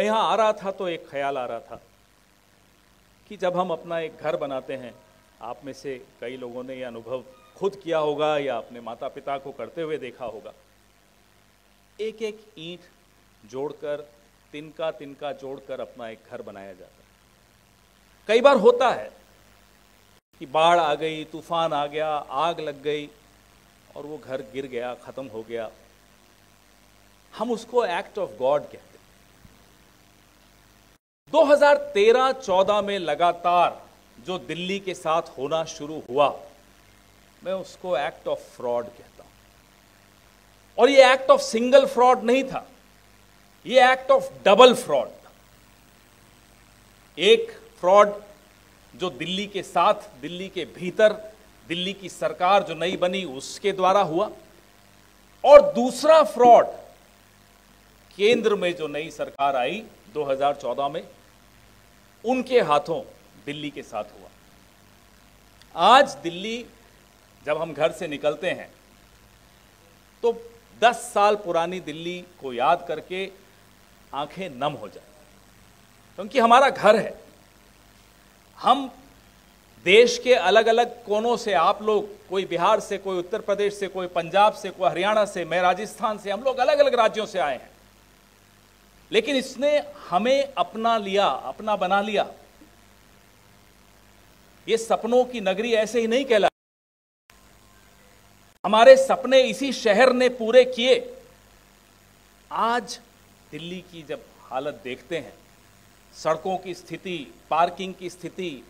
मैं यहाँ आ रहा था तो एक ख्याल आ रहा था कि जब हम अपना एक घर बनाते हैं, आप में से कई लोगों ने यह अनुभव खुद किया होगा या अपने माता पिता को करते हुए देखा होगा। एक एक ईंट जोड़कर, तिनका तिनका जोड़कर अपना एक घर बनाया जाता है। कई बार होता है कि बाढ़ आ गई, तूफान आ गया, आग लग गई और वो घर गिर गया, खत्म हो गया। हम उसको एक्ट ऑफ गॉड कहते हैं। 2013-14 में लगातार जो दिल्ली के साथ होना शुरू हुआ, मैं उसको एक्ट ऑफ फ्रॉड कहता हूं। और ये एक्ट ऑफ सिंगल फ्रॉड नहीं था, ये एक्ट ऑफ डबल फ्रॉड था। एक फ्रॉड जो दिल्ली के साथ, दिल्ली के भीतर, दिल्ली की सरकार जो नई बनी उसके द्वारा हुआ, और दूसरा फ्रॉड केंद्र में जो नई सरकार आई 2014 में, उनके हाथों दिल्ली के साथ हुआ। आज दिल्ली, जब हम घर से निकलते हैं तो 10 साल पुरानी दिल्ली को याद करके आंखें नम हो जाए, क्योंकि हमारा घर है। हम देश के अलग अलग कोनों से, आप लोग, कोई बिहार से, कोई उत्तर प्रदेश से, कोई पंजाब से, कोई हरियाणा से, मैं राजस्थान से, हम लोग अलग अलग राज्यों से आए हैं, लेकिन इसने हमें अपना लिया, अपना बना लिया। ये सपनों की नगरी ऐसे ही नहीं कहला। हमारे सपने इसी शहर ने पूरे किए। आज दिल्ली की जब हालत देखते हैं, सड़कों की स्थिति, पार्किंग की स्थिति,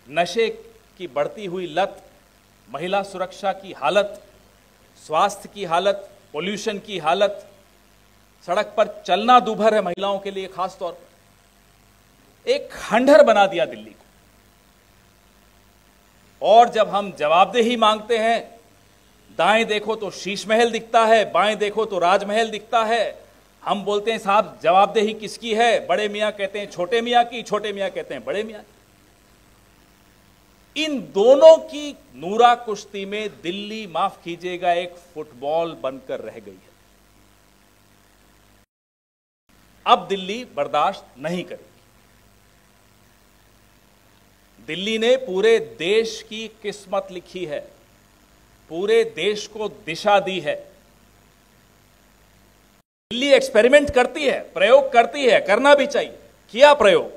नशे की बढ़ती हुई लत, महिला सुरक्षा की हालत, स्वास्थ्य की हालत, पोल्यूशन की हालत, सड़क पर चलना दूभर है महिलाओं के लिए खास तौर पर। एक खंडहर बना दिया दिल्ली को। और जब हम जवाबदेही मांगते हैं, दाएं देखो तो शीश महल दिखता है, बाएं देखो तो राजमहल दिखता है। हम बोलते हैं साहब जवाबदेही किसकी है? बड़े मियां कहते हैं छोटे मियां की, छोटे मियां कहते हैं बड़े मियां की। इन दोनों की नूरा कुश्ती में दिल्ली, माफ कीजिएगा, एक फुटबॉल बनकर रह गई है। अब दिल्ली बर्दाश्त नहीं करेगी। दिल्ली ने पूरे देश की किस्मत लिखी है, पूरे देश को दिशा दी है। दिल्ली एक्सपेरिमेंट करती है, प्रयोग करती है, करना भी चाहिए, किया प्रयोग।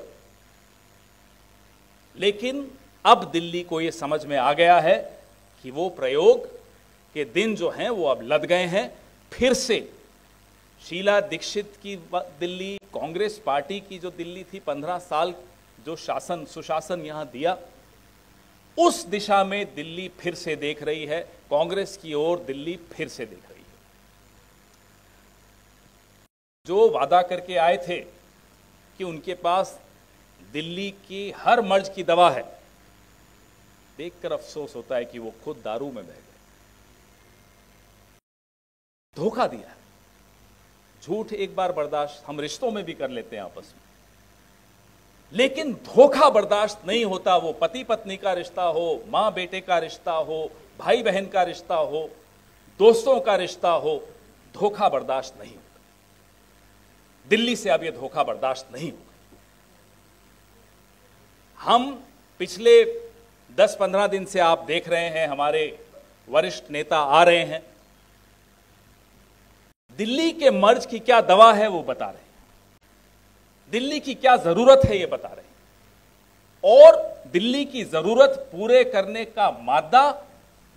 लेकिन अब दिल्ली को यह समझ में आ गया है कि वो प्रयोग के दिन जो हैं वो अब लद गए हैं। फिर से शीला दीक्षित की दिल्ली, कांग्रेस पार्टी की जो दिल्ली थी, 15 साल जो शासन, सुशासन यहां दिया, उस दिशा में दिल्ली फिर से देख रही है। कांग्रेस की ओर दिल्ली फिर से देख रही है। जो वादा करके आए थे कि उनके पास दिल्ली की हर मर्ज की दवा है, देखकर अफसोस होता है कि वो खुद दारू में बह गए। धोखा दिया है। झूठ एक बार बर्दाश्त हम रिश्तों में भी कर लेते हैं आपस में, लेकिन धोखा बर्दाश्त नहीं होता। वो पति पत्नी का रिश्ता हो, मां बेटे का रिश्ता हो, भाई बहन का रिश्ता हो, दोस्तों का रिश्ता हो, धोखा बर्दाश्त नहीं होता। दिल्ली से अब यह धोखा बर्दाश्त नहीं होगा। हम पिछले 10-15 दिन से आप देख रहे हैं, हमारे वरिष्ठ नेता आ रहे हैं, दिल्ली के मर्ज की क्या दवा है वो बता रहे हैं, दिल्ली की क्या जरूरत है ये बता रहे हैं। और दिल्ली की जरूरत पूरे करने का मादा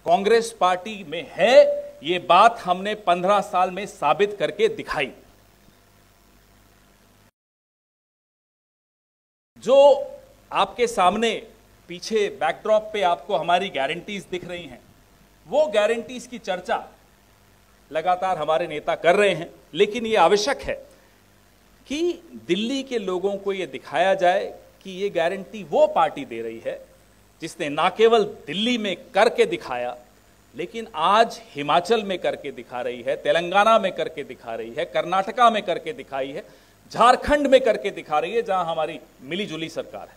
कांग्रेस पार्टी में है, ये बात हमने 15 साल में साबित करके दिखाई। जो आपके सामने पीछे बैकड्रॉप पे आपको हमारी गारंटीज दिख रही हैं, वो गारंटीज की चर्चा लगातार हमारे नेता कर रहे हैं। लेकिन ये आवश्यक है कि दिल्ली के लोगों को ये दिखाया जाए कि ये गारंटी वो पार्टी दे रही है जिसने ना केवल दिल्ली में करके दिखाया, लेकिन आज हिमाचल में करके दिखा रही है, तेलंगाना में करके दिखा रही है, कर्नाटका में करके दिखाई है, झारखंड में करके दिखा रही है, जहां हमारी मिलीजुली सरकार है।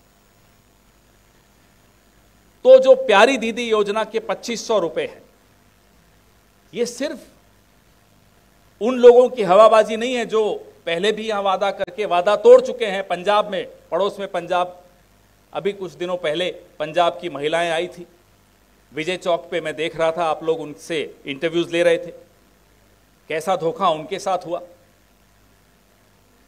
तो जो प्यारी दीदी योजना के 2500 रुपए हैं, ये सिर्फ उन लोगों की हवाबाजी नहीं है जो पहले भी यहां वादा करके वादा तोड़ चुके हैं। पंजाब में, पड़ोस में पंजाब, अभी कुछ दिनों पहले पंजाब की महिलाएं आई थी, विजय चौक पे मैं देख रहा था, आप लोग उनसे इंटरव्यूज ले रहे थे। कैसा धोखा उनके साथ हुआ।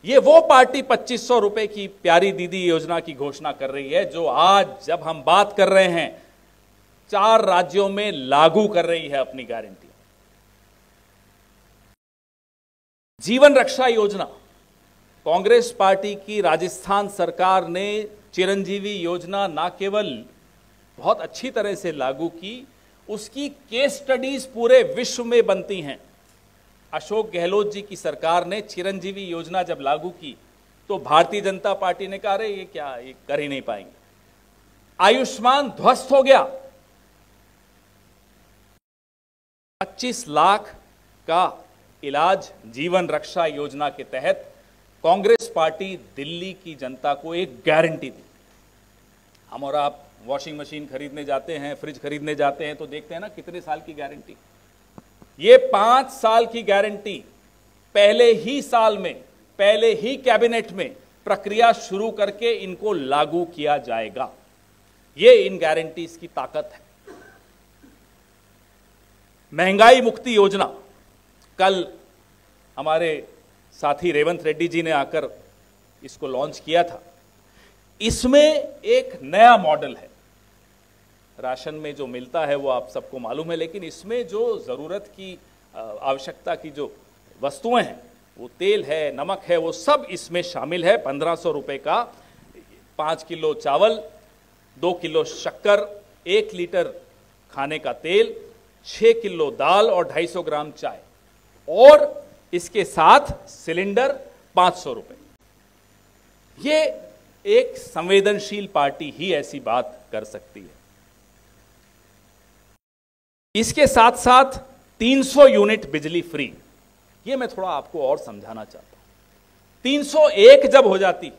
ये वो पार्टी 2500 रुपए की प्यारी दीदी योजना की घोषणा कर रही है, जो आज जब हम बात कर रहे हैं 4 राज्यों में लागू कर रही है अपनी गारंटी। जीवन रक्षा योजना, कांग्रेस पार्टी की राजस्थान सरकार ने चिरंजीवी योजना ना केवल बहुत अच्छी तरह से लागू की, उसकी केस स्टडीज पूरे विश्व में बनती हैं। अशोक गहलोत जी की सरकार ने चिरंजीवी योजना जब लागू की तो भारतीय जनता पार्टी ने कहा, अरे ये क्या, ये कर ही नहीं पाएंगे। आयुष्मान ध्वस्त हो गया। 25 लाख का इलाज जीवन रक्षा योजना के तहत कांग्रेस पार्टी दिल्ली की जनता को एक गारंटी दी। हम और आप वॉशिंग मशीन खरीदने जाते हैं, फ्रिज खरीदने जाते हैं तो देखते हैं ना कितने साल की गारंटी। ये 5 साल की गारंटी पहले ही साल में, पहले ही कैबिनेट में प्रक्रिया शुरू करके इनको लागू किया जाएगा। ये इन गारंटीज की ताकत है। महंगाई मुक्ति योजना, कल हमारे साथी रेवंत रेड्डी जी ने आकर इसको लॉन्च किया था। इसमें एक नया मॉडल है। राशन में जो मिलता है वो आप सबको मालूम है, लेकिन इसमें जो जरूरत की, आवश्यकता की जो वस्तुएं हैं, वो तेल है, नमक है, वो सब इसमें शामिल है। 1500 रुपए का 5 किलो चावल, 2 किलो शक्कर, 1 लीटर खाने का तेल, 6 किलो दाल और 250 ग्राम चाय, और इसके साथ सिलेंडर 500 रुपए। ये एक संवेदनशील पार्टी ही ऐसी बात कर सकती है। इसके साथ साथ 300 यूनिट बिजली फ्री। ये मैं थोड़ा आपको और समझाना चाहता हूं। 301 जब हो जाती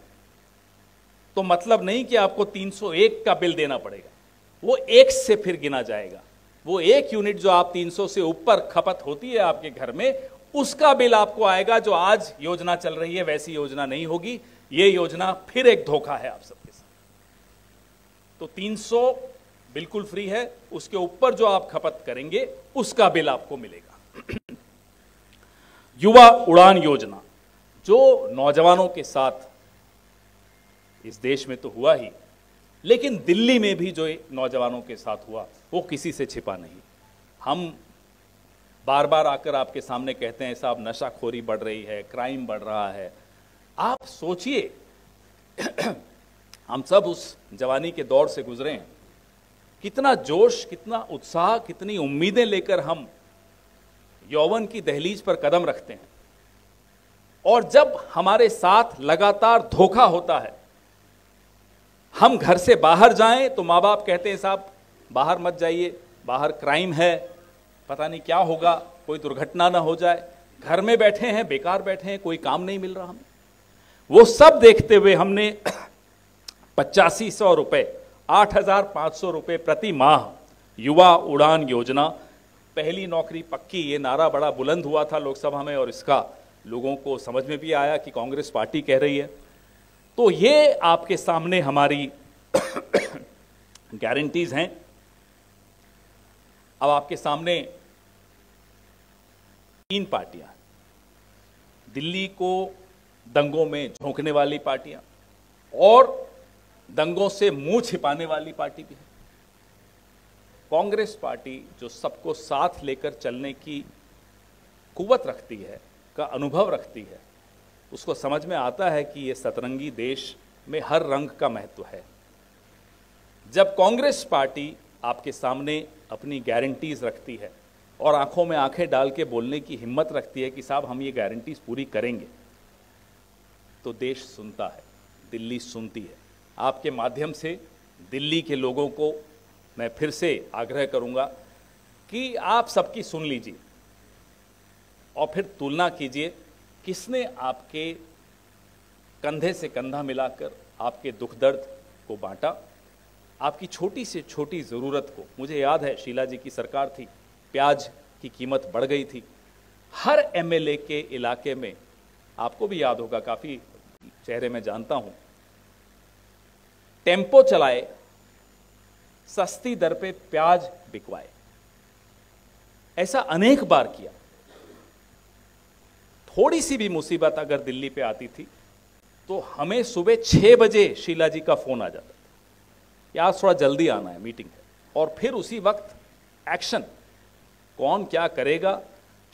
तो मतलब नहीं कि आपको 301 का बिल देना पड़ेगा, वो 1 से फिर गिना जाएगा। वो 1 यूनिट जो आप 300 से ऊपर खपत होती है आपके घर में, उसका बिल आपको आएगा। जो आज योजना चल रही है वैसी योजना नहीं होगी। ये योजना फिर एक धोखा है आप सबके साथ। तो 300 बिल्कुल फ्री है, उसके ऊपर जो आप खपत करेंगे उसका बिल आपको मिलेगा। युवा उड़ान योजना, जो नौजवानों के साथ इस देश में तो हुआ ही, लेकिन दिल्ली में भी जो नौजवानों के साथ हुआ वो किसी से छिपा नहीं। हम बार बार आकर आपके सामने कहते हैं साहब नशाखोरी बढ़ रही है, क्राइम बढ़ रहा है। आप सोचिए, हम सब उस जवानी के दौर से गुजरे हैं। कितना जोश, कितना उत्साह, कितनी उम्मीदें लेकर हम यौवन की दहलीज पर कदम रखते हैं, और जब हमारे साथ लगातार धोखा होता है, हम घर से बाहर जाएं तो माँ बाप कहते हैं साहब बाहर मत जाइए, बाहर क्राइम है, पता नहीं क्या होगा, कोई दुर्घटना ना हो जाए। घर में बैठे हैं, बेकार बैठे हैं, कोई काम नहीं मिल रहा हमें। वो सब देखते हुए हमने 8500 रुपए, 8500 रुपए प्रति माह युवा उड़ान योजना, पहली नौकरी पक्की, ये नारा बड़ा बुलंद हुआ था लोकसभा में, और इसका लोगों को समझ में भी आया कि कांग्रेस पार्टी कह रही है। तो ये आपके सामने हमारी गारंटीज हैं। अब आपके सामने 3 पार्टियां, दिल्ली को दंगों में झोंकने वाली पार्टियां और दंगों से मुंह छिपाने वाली पार्टी भी है। कांग्रेस पार्टी जो सबको साथ लेकर चलने की कुव्वत रखती है, का अनुभव रखती है, उसको समझ में आता है कि ये सतरंगी देश में हर रंग का महत्व है। जब कांग्रेस पार्टी आपके सामने अपनी गारंटीज रखती है और आंखों में आंखें डाल के बोलने की हिम्मत रखती है कि साहब हम ये गारंटीज पूरी करेंगे, तो देश सुनता है, दिल्ली सुनती है। आपके माध्यम से दिल्ली के लोगों को मैं फिर से आग्रह करूंगा कि आप सबकी सुन लीजिए और फिर तुलना कीजिए किसने आपके कंधे से कंधा मिलाकर आपके दुख दर्द को बांटा, आपकी छोटी से छोटी ज़रूरत को। मुझे याद है शीला जी की सरकार थी, प्याज की कीमत बढ़ गई थी, हर एमएलए के इलाके में आपको भी याद होगा, काफी चेहरे मैं जानता हूं, टेम्पो चलाए, सस्ती दर पे प्याज बिकवाए, ऐसा अनेक बार किया। थोड़ी सी भी मुसीबत अगर दिल्ली पे आती थी तो हमें सुबह 6 बजे शीला जी का फोन आ जाता था, या आज थोड़ा जल्दी आना है, मीटिंग है, और फिर उसी वक्त एक्शन, कौन क्या करेगा,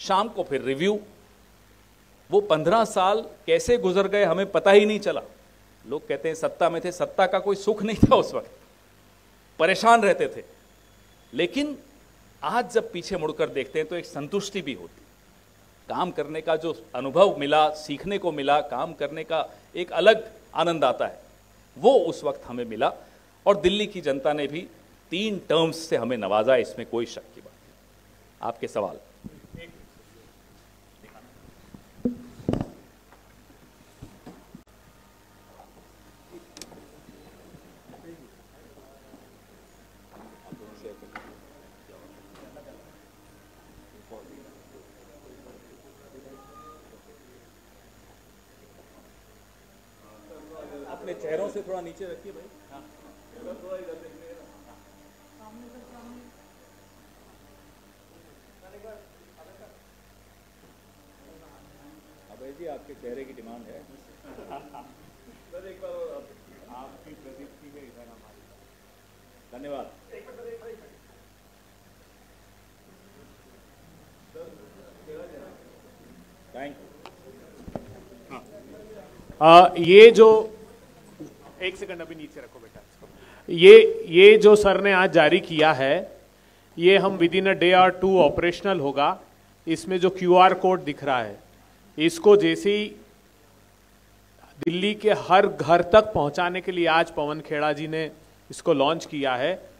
शाम को फिर रिव्यू। वो 15 साल कैसे गुजर गए हमें पता ही नहीं चला। लोग कहते हैं सत्ता में थे, सत्ता का कोई सुख नहीं था उस वक्त, परेशान रहते थे। लेकिन आज जब पीछे मुड़कर देखते हैं तो एक संतुष्टि भी होती, काम करने का जो अनुभव मिला, सीखने को मिला, काम करने का एक अलग आनंद आता है, वो उस वक्त हमें मिला। और दिल्ली की जनता ने भी 3 टर्म्स से हमें नवाजा, इसमें कोई शक की बात नहीं। आपके सवाल। अपने चेहरों से थोड़ा नीचे रखिए भाई। हाँ, थोड़ा इधर देखिए। अभय जी, आपके चेहरे की डिमांड है। सर एक बार आपकी प्रदीप्ति में इधर हमारी। धन्यवाद। Thank you. ये जो एक सेकंड अभी नीचे रखो बेटा, ये जो सर ने आज जारी किया है, ये हम विद इन अ डे और 2 ऑपरेशनल होगा। इसमें जो QR कोड दिख रहा है, इसको जैसे ही दिल्ली के हर घर तक पहुंचाने के लिए आज पवन खेड़ा जी ने इसको लॉन्च किया है।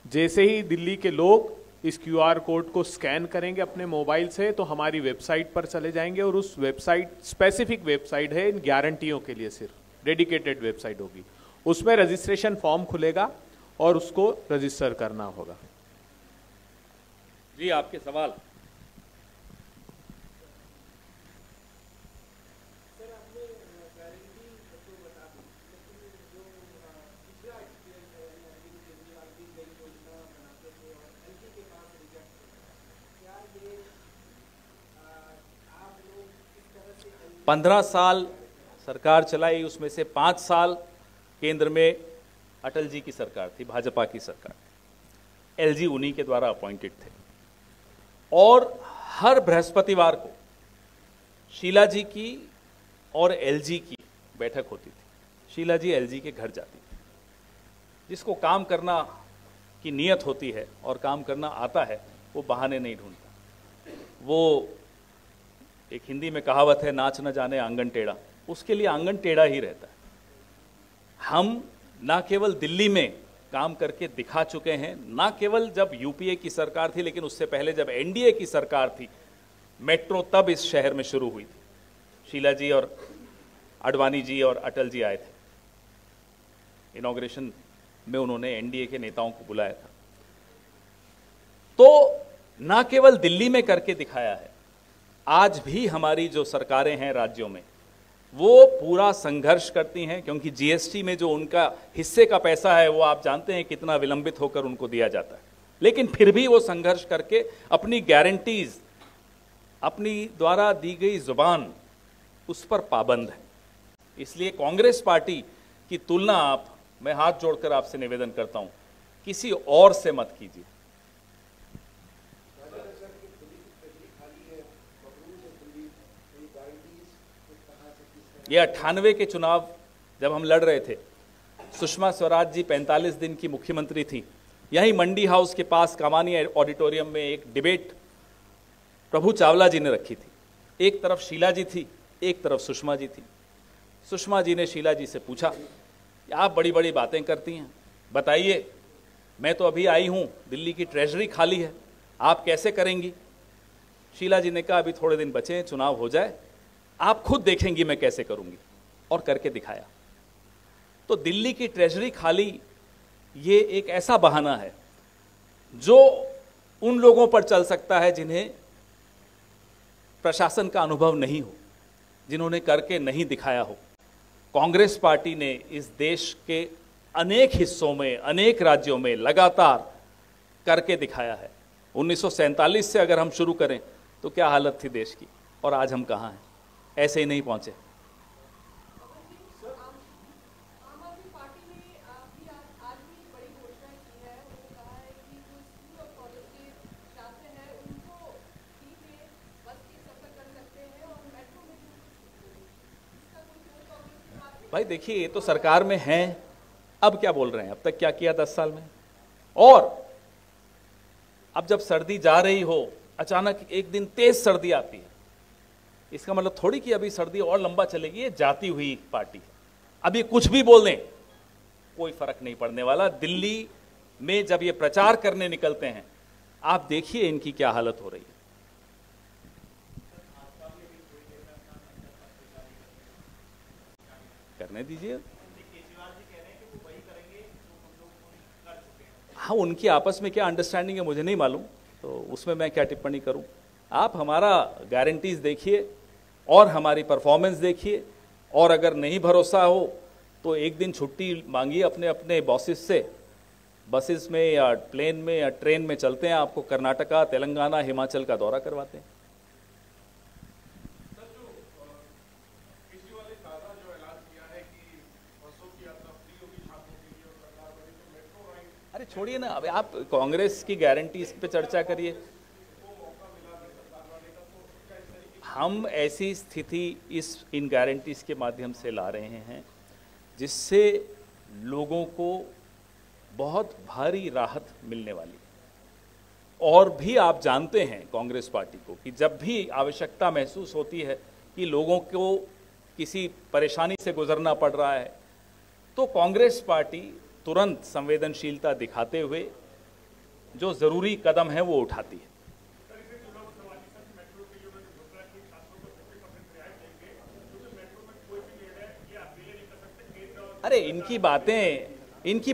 जैसे ही दिल्ली के लोग इस QR कोड को स्कैन करेंगे अपने मोबाइल से, तो हमारी वेबसाइट पर चले जाएंगे, और उस वेबसाइट स्पेसिफिक वेबसाइट है इन गारंटियों के लिए, सिर्फ डेडिकेटेड वेबसाइट होगी, उसमें रजिस्ट्रेशन फॉर्म खुलेगा और उसको रजिस्टर करना होगा। जी, आपके सवाल। आप 15 साल सरकार चलाई, उसमें से 5 साल केंद्र में अटल जी की सरकार थी, भाजपा की सरकार थी, LG उन्हीं के द्वारा अपॉइंटेड थे। और हर बृहस्पतिवार को शीला जी की और LG की बैठक होती थी। शीला जी LG के घर जाती थी। जिसको काम करना की नीयत होती है और काम करना आता है, वो बहाने नहीं ढूंढता। वो एक हिंदी में कहावत है, नाच न जाने आंगन टेढ़ा, उसके लिए आंगन टेढ़ा ही रहता है। हम ना केवल दिल्ली में काम करके दिखा चुके हैं, ना केवल जब UPA की सरकार थी, लेकिन उससे पहले जब NDA की सरकार थी, मेट्रो तब इस शहर में शुरू हुई थी। शीला जी और आडवाणी जी और अटल जी आए थे, इनॉग्रेशन में उन्होंने NDA के नेताओं को बुलाया था। तो ना केवल दिल्ली में करके दिखाया है, आज भी हमारी जो सरकारें हैं राज्यों में, वो पूरा संघर्ष करती हैं, क्योंकि GST में जो उनका हिस्से का पैसा है, वो आप जानते हैं कितना विलंबित होकर उनको दिया जाता है। लेकिन फिर भी वो संघर्ष करके अपनी गारंटीज, अपनी द्वारा दी गई जुबान, उस पर पाबंद है। इसलिए कांग्रेस पार्टी की तुलना आप, मैं हाथ जोड़कर आपसे निवेदन करता हूं, किसी और से मत कीजिए। ये 98 के चुनाव जब हम लड़ रहे थे, सुषमा स्वराज जी 45 दिन की मुख्यमंत्री थी। यहीं मंडी हाउस के पास कामानी ऑडिटोरियम में एक डिबेट प्रभु चावला जी ने रखी थी। एक तरफ शीला जी थी, एक तरफ सुषमा जी थी। सुषमा जी ने शीला जी से पूछा कि आप बड़ी बड़ी बातें करती हैं, बताइए, मैं तो अभी आई हूं, दिल्ली की ट्रेजरी खाली है, आप कैसे करेंगी? शीला जी ने कहा, अभी थोड़े दिन बचे हैं, चुनाव हो जाए, आप खुद देखेंगी मैं कैसे करूंगी, और करके दिखाया। तो दिल्ली की ट्रेजरी खाली, ये एक ऐसा बहाना है जो उन लोगों पर चल सकता है जिन्हें प्रशासन का अनुभव नहीं हो। जिन्होंने करके नहीं दिखाया हो। कांग्रेस पार्टी ने इस देश के अनेक हिस्सों में, अनेक राज्यों में लगातार करके दिखाया है। 1947 से अगर हम शुरू करें तो क्या हालत थी देश की, और आज हम कहाँ हैं? ऐसे ही नहीं पहुंचे। भाई देखिए, ये तो सरकार में हैं, अब क्या बोल रहे हैं? अब तक क्या किया 10 साल में? और अब जब सर्दी जा रही हो, अचानक एक दिन तेज सर्दी आती है, इसका मतलब थोड़ी कि अभी सर्दी और लंबा चलेगी। ये जाती हुई पार्टी है, अभी कुछ भी बोल दें कोई फर्क नहीं पड़ने वाला। दिल्ली में जब ये प्रचार करने निकलते हैं, आप देखिए इनकी क्या हालत हो रही है। करने दीजिए, हाँ, उनकी आपस में क्या अंडरस्टैंडिंग है मुझे नहीं मालूम, तो उसमें मैं क्या टिप्पणी करूं। आप हमारा गारंटीज देखिए और हमारी परफॉर्मेंस देखिए, और अगर नहीं भरोसा हो तो एक दिन छुट्टी मांगिए अपने अपने बॉसेस से, बसेस में या प्लेन में या ट्रेन में चलते हैं, आपको कर्नाटका, तेलंगाना, हिमाचल का दौरा करवाते हैं। अरे छोड़िए ना, अब आप कांग्रेस की गारंटी पे चर्चा करिए। हम ऐसी स्थिति इन गारंटीज के माध्यम से ला रहे हैं जिससे लोगों को बहुत भारी राहत मिलने वाली है। और भी आप जानते हैं कांग्रेस पार्टी को कि जब भी आवश्यकता महसूस होती है कि लोगों को किसी परेशानी से गुजरना पड़ रहा है, तो कांग्रेस पार्टी तुरंत संवेदनशीलता दिखाते हुए जो जरूरी कदम है वो उठाती है। अरे इनकी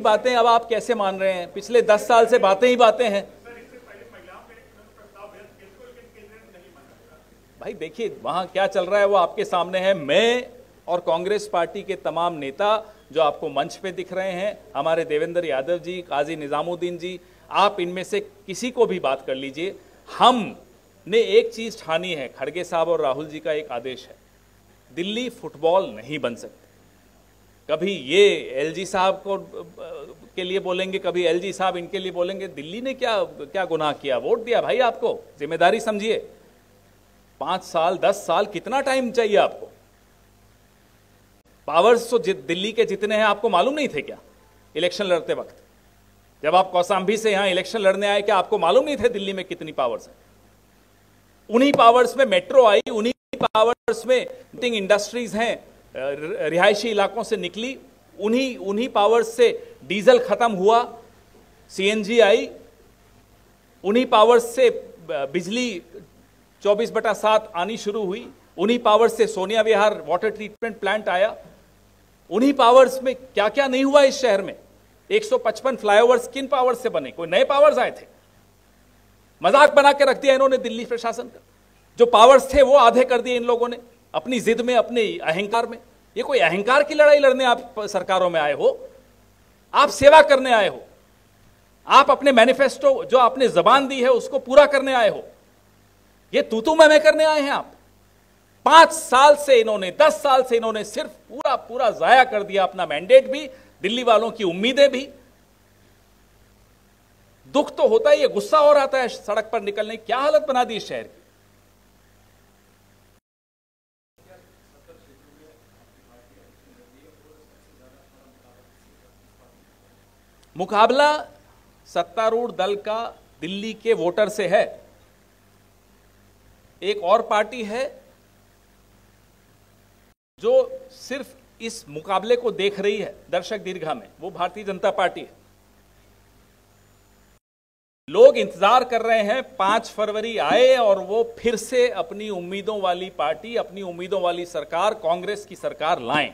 बातें अब आप कैसे मान रहे हैं? पिछले 10 साल से बातें ही बातें हैं। भाई देखिए, वहां क्या चल रहा है वो आपके सामने है। मैं और कांग्रेस पार्टी के तमाम नेता जो आपको मंच पे दिख रहे हैं, हमारे देवेंद्र यादव जी, काजी निजामुद्दीन जी, आप इनमें से किसी को भी बात कर लीजिए, हमने एक चीज ठानी है। खड़गे साहब और राहुल जी का एक आदेश है, दिल्ली फुटबॉल नहीं बन सकती। कभी ये एलजी साहब को के लिए बोलेंगे, कभी एलजी साहब इनके लिए बोलेंगे। दिल्ली ने क्या गुनाह किया? वोट दिया भाई आपको, जिम्मेदारी समझिए। 5 साल 10 साल कितना टाइम चाहिए आपको? पावर्स तो दिल्ली के जितने हैं आपको मालूम नहीं थे क्या? इलेक्शन लड़ते वक्त जब आप कौसाम्बी से यहां इलेक्शन लड़ने आए, क्या आपको मालूम नहीं थे दिल्ली में कितनी पावर्स है? उन्हीं पावर्स में मेट्रो आई, उन्हीं पावर्स में इंडस्ट्रीज हैं, रिहायशी इलाकों से निकली, उन्हीं पावर्स से डीजल खत्म हुआ, सीएनजी आई, उन्हीं पावर्स से बिजली 24/7 आनी शुरू हुई, उन्हीं पावर्स से सोनिया विहार वाटर ट्रीटमेंट प्लांट आया। उन्हीं पावर्स में क्या क्या नहीं हुआ इस शहर में। 155 फ्लाईओवर्स किन पावर्स से बने? कोई नए पावर्स आए थे? मजाक बना के रख दिया इन्होंने दिल्ली प्रशासन का। जो पावर्स थे वो आधे कर दिए इन लोगों ने अपनी जिद में, अपने अहंकार में। ये कोई अहंकार की लड़ाई लड़ने आप सरकारों में आए हो? आप सेवा करने आए हो? आप अपने मैनिफेस्टो जो आपने जबान दी है उसको पूरा करने आए हो? ये तू मैं करने आए हैं आप? 5 साल से इन्होंने, 10 साल से इन्होंने सिर्फ पूरा जाया कर दिया अपना मैंडेट भी, दिल्ली वालों की उम्मीदें भी। दुख तो होता है, ये गुस्सा और आता है सड़क पर निकलने। क्या हालत बना दी इस शहर की। मुकाबला सत्तारूढ़ दल का दिल्ली के वोटर से है। एक और पार्टी है जो सिर्फ इस मुकाबले को देख रही है दर्शक दीर्घा में, वो भारतीय जनता पार्टी है। लोग इंतजार कर रहे हैं 5 फरवरी आए और वो फिर से अपनी उम्मीदों वाली पार्टी, अपनी उम्मीदों वाली सरकार, कांग्रेस की सरकार लाएं।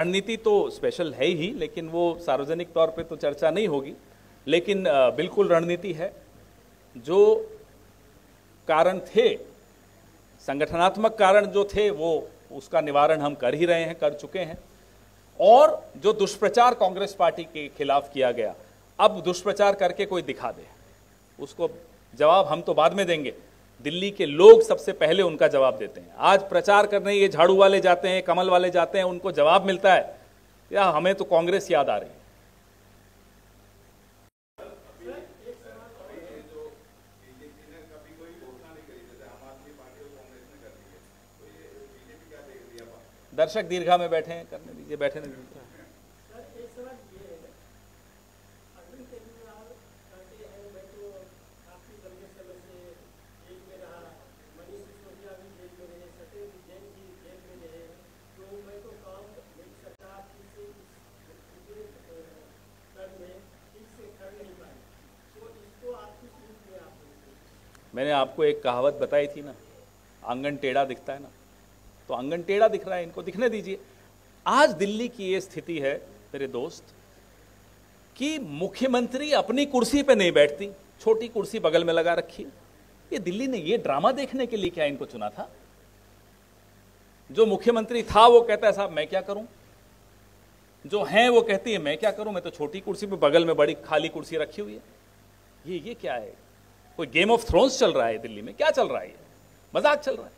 रणनीति तो स्पेशल है ही, लेकिन वो सार्वजनिक तौर पे तो चर्चा नहीं होगी। लेकिन बिल्कुल रणनीति है। जो कारण थे, संगठनात्मक कारण जो थे, वो उसका निवारण हम कर ही रहे हैं, कर चुके हैं। और जो दुष्प्रचार कांग्रेस पार्टी के खिलाफ किया गया, अब दुष्प्रचार करके कोई दिखा दे, उसको जवाब हम तो बाद में देंगे। दिल्ली के लोग सबसे पहले उनका जवाब देते हैं। आज प्रचार करने ये झाड़ू वाले जाते हैं, कमल वाले जाते हैं, उनको जवाब मिलता है या हमें तो कांग्रेस याद आ रही है। दर्शक दीर्घा में बैठे हैं, करने दीजिए, बैठे नहीं दीजिए। मैंने आपको एक कहावत बताई थी ना, आंगन टेढ़ा दिखता है ना, तो आंगन टेढ़ा दिख रहा है, इनको दिखने दीजिए। आज दिल्ली की ये स्थिति है मेरे दोस्त कि मुख्यमंत्री अपनी कुर्सी पे नहीं बैठती, छोटी कुर्सी बगल में लगा रखी। ये दिल्ली ने ये ड्रामा देखने के लिए क्या इनको चुना था? जो मुख्यमंत्री था वो कहता है साहब मैं क्या करूं, जो है वो कहती है मैं क्या करूं, मैं तो छोटी कुर्सी पे, बगल में बड़ी खाली कुर्सी रखी हुई है। ये क्या है? कोई गेम ऑफ थ्रोन्स चल रहा है दिल्ली में? क्या चल रहा है? ये मजाक चल रहा है।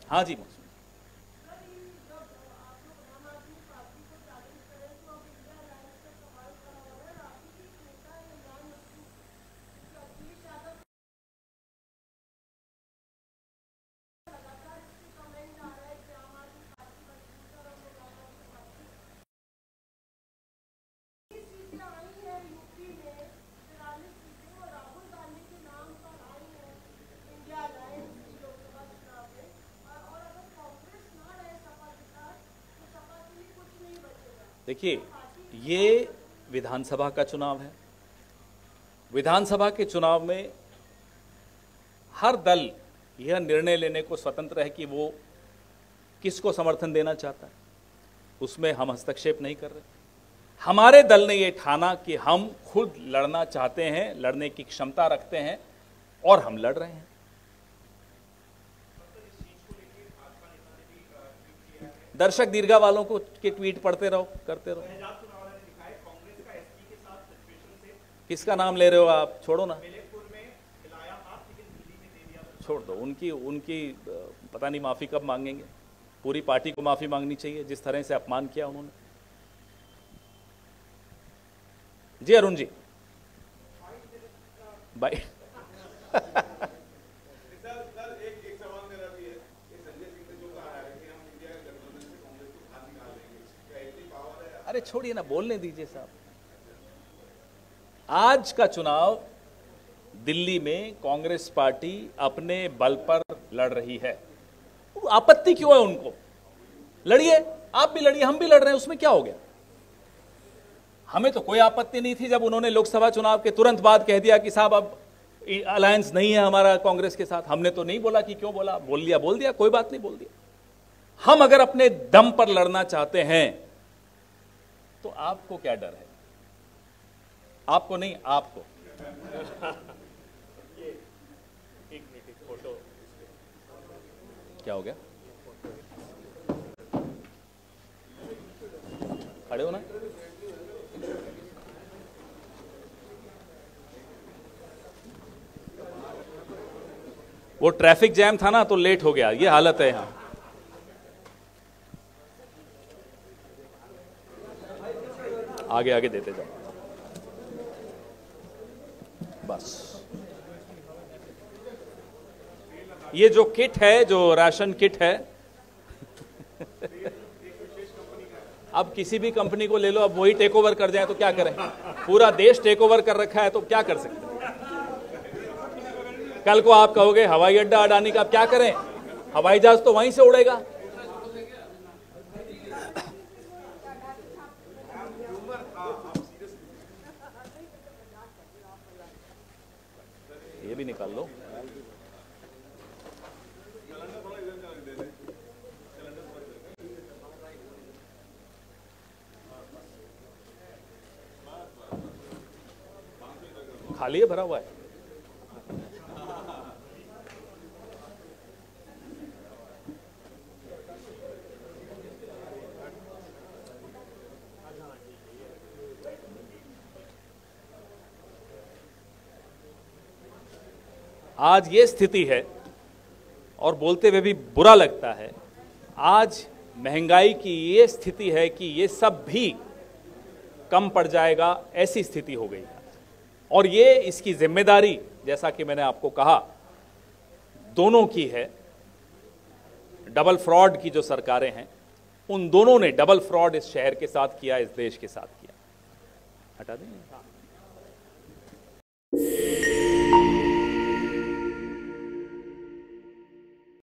हाँ जी मौसम। देखिए, ये विधानसभा का चुनाव है। विधानसभा के चुनाव में हर दल यह निर्णय लेने को स्वतंत्र है कि वो किसको समर्थन देना चाहता है, उसमें हम हस्तक्षेप नहीं कर रहे। हमारे दल ने यह ठाना कि हम खुद लड़ना चाहते हैं, लड़ने की क्षमता रखते हैं और हम लड़ रहे हैं। दर्शक दीर्घा वालों को के ट्वीट पढ़ते रहो, करते रहो। किसका नाम ले रहे हो आप? छोड़ो ना, छोड़ दो। उनकी पता नहीं माफी कब मांगेंगे। पूरी पार्टी को माफी मांगनी चाहिए जिस तरह से अपमान किया उन्होंने। जी अरुण जी भाई अरे छोड़िए ना, बोलने दीजिए साहब। आज का चुनाव दिल्ली में कांग्रेस पार्टी अपने बल पर लड़ रही है। आपत्ति क्यों है उनको? लड़िए, आप भी लड़िए, हम भी लड़ रहे हैं, उसमें क्या हो गया? हमें तो कोई आपत्ति नहीं थी जब उन्होंने लोकसभा चुनाव के तुरंत बाद कह दिया कि साहब अब अलायंस नहीं है हमारा कांग्रेस के साथ। हमने तो नहीं बोला कि क्यों बोला, बोल दिया, कोई बात नहीं, बोल दिया। हम अगर अपने दम पर लड़ना चाहते हैं तो आपको क्या डर है? आपको नहीं, आपको। एक मिनट, एक फोटो। क्या हो गया? खड़े हो ना। वो ट्रैफिक जैम था ना तो लेट हो गया, ये हालत है यहां। आगे आगे देते जाओ बस। ये जो किट है, जो राशन किट है अब किसी भी कंपनी को ले लो, अब वही टेक ओवर कर जाए तो क्या करें? पूरा देश टेक ओवर कर रखा है तो क्या कर सकते हैं? कल को आप कहोगे हवाई अड्डा अडानी का, अब क्या करें? हवाई जहाज तो वहीं से उड़ेगा। ये भी निकाल लो। खाली है, भरा हुआ है। आज ये स्थिति है और बोलते हुए भी बुरा लगता है, आज महंगाई की ये स्थिति है कि ये सब भी कम पड़ जाएगा, ऐसी स्थिति हो गई है। और ये इसकी जिम्मेदारी, जैसा कि मैंने आपको कहा, दोनों की है। डबल फ्रॉड की जो सरकारें हैं, उन दोनों ने डबल फ्रॉड इस शहर के साथ किया, इस देश के साथ किया। हटा दें।